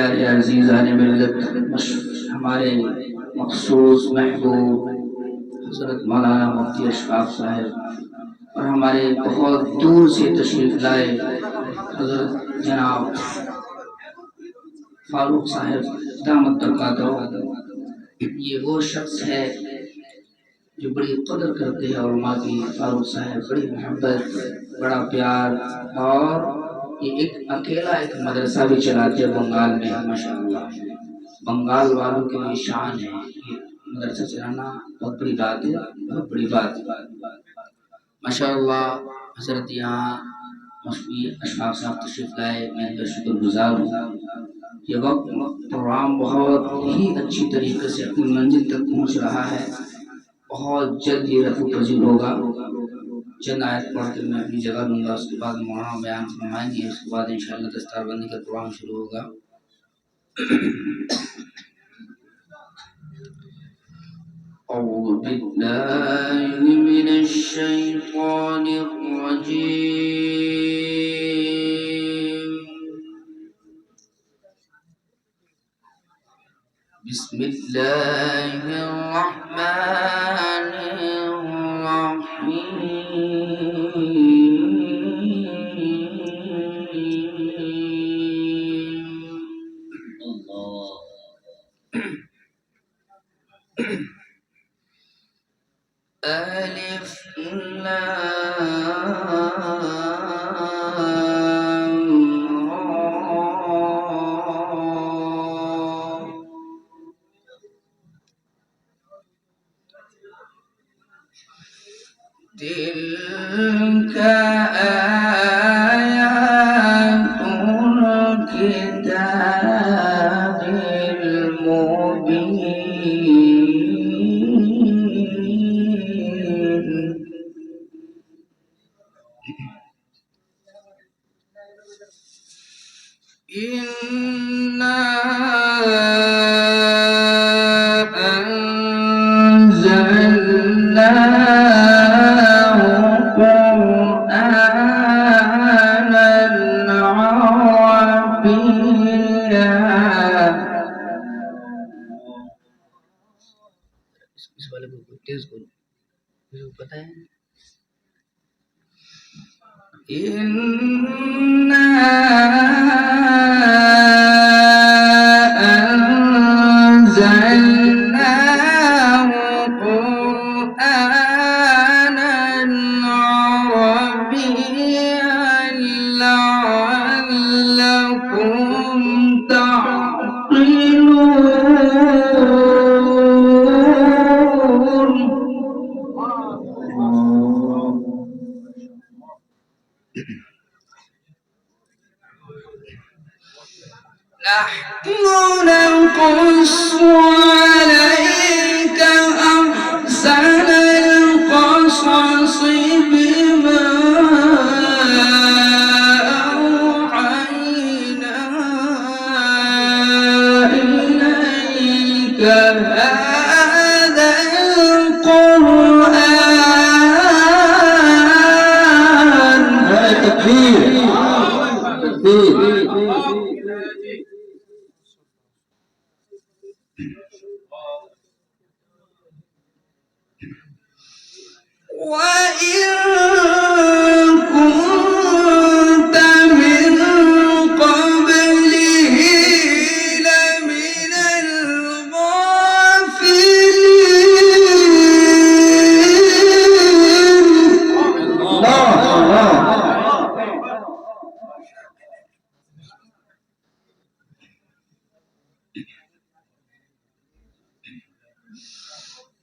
प्यारे अजीज़ान मिल्लत हमारे मखसूस महबूब हज़रत मौलाना मुफ्ती अशफाक साहब और हमारे बहुत दूर से तशरीफ लाए हज़रत जनाब फारूक साहब दामत बरकातहू। ये वो शख्स है जो बड़ी कदर करते हैं उलमा की। फारूक साहब बड़ी मोहब्बत, बड़ा प्यार, और ये एक अकेला एक मदरसा भी चलाते हैं बंगाल में। माशाअल्लाह, बंगाल वालों के लिए शान है ये मदरसा चलाना, बहुत बड़ी बात है, बहुत बड़ी बात। माशाअल्लाह हजरत यहाँ मुफ्ती अशफाक साहब तशरीफ लाए, मैं इनका शुक्रगुजार हूँ। ये वक्त प्रोग्राम बहुत ही अच्छी तरीके से अपनी मंजिल तक पहुँच रहा है। बहुत जल्द ये रफू पजीर होगा। चंद आयत पढ़ के मैं अपनी जगह लूँगा, उसके बाद मौलाना बयान फरमाएंगे, उसके बाद इंशाअल्लाह दस्तारबंदी का प्रोग्राम शुरू होगा। अऊज़ु बिल्लाहि मिनश शैतानिर रजीम। बिस्मिल्लाहिर रहमानिर अलिफ लाम तिल्क आयातुल किताबिल मुबीन। इन्ना अंज़लनाहु क़ुरआनन अरबिय्या। इस वाले को तेज बोलो, मुझे पता है। इन्ना अंज़लनाहु क़ुरआनन अरबिय्यन लअल्लकुम तअक़िलून। नहनु नक़ुस्सु अलैक अहसनल क़ससि बिमा अवहयना इलैक हाज़ल क़ुरआन। तकबीर तकबीर। وإن كنت من قبله لمن الغافلين.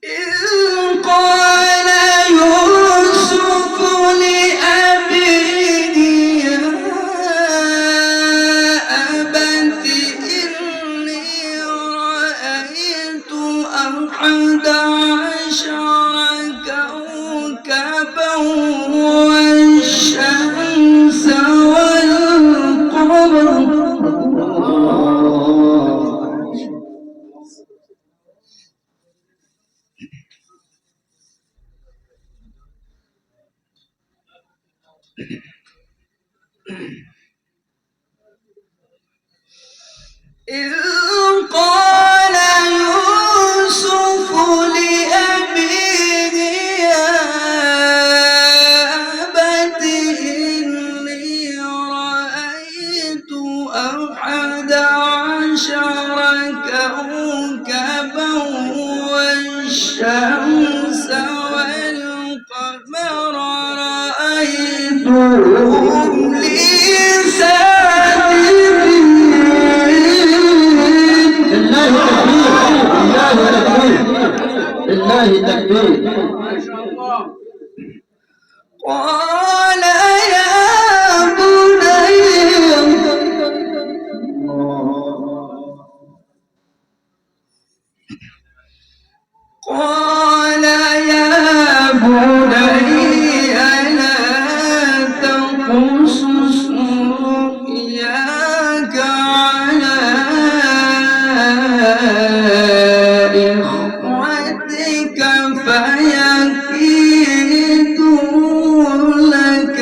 إذ قال يوسف لأبيه يا أبت إني رأيت أحد عشر كوكبا والشمس والقمر. قال يا بني قال يا بني لا تقصص رؤياك على إخوتك فيكيدوا لك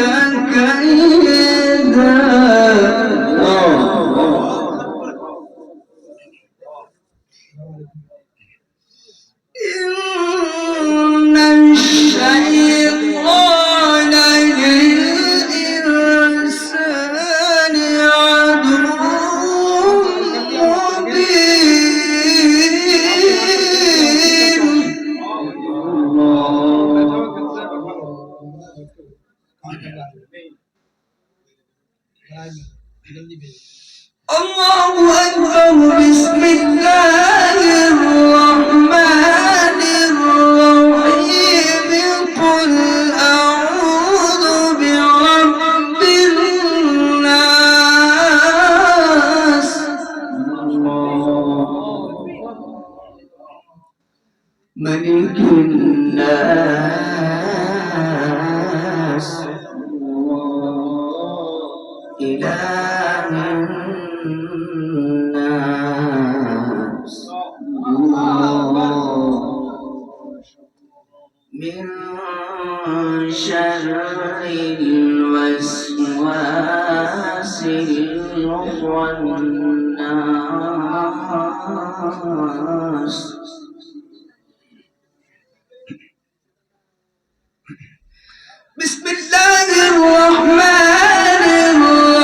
كيدا إن الشيطان للإنسان عدو مبين. الله أكبر. بسم الله الرحمن الرحيم. قل أعوذ برب الناس ملك الناس إله الناس من شر الوسواس الخناس. بسم الله الرحمن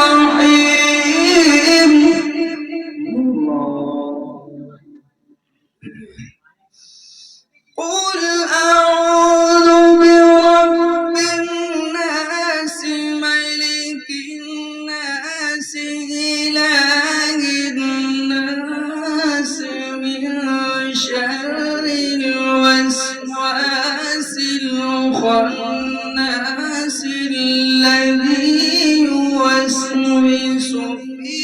الرحيم. قل أعوذ برب الناس ملك الناس إله الناس من شر الوسواس الخناس الذي يوسوس في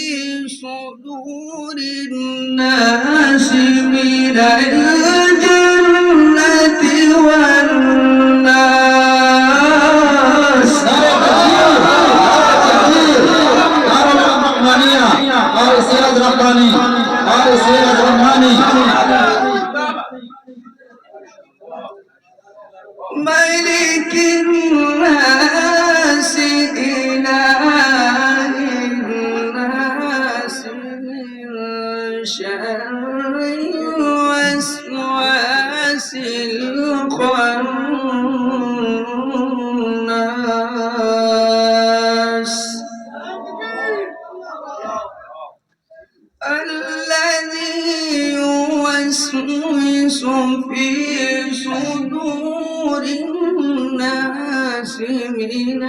صدور الناس من الجنة والناس. ملك الناس إله الناس من شر الوسواس الخناس الذي يوسوس في صدور الناس من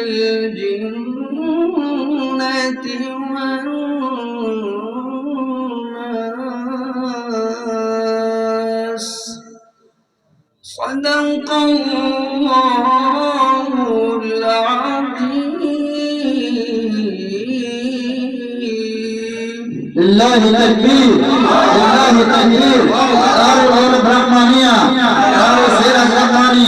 الجنة والناس. صدق الله العظيم. لله تكبير، لله تكبير. دار الرحمانية، دار السيرة الرحماني.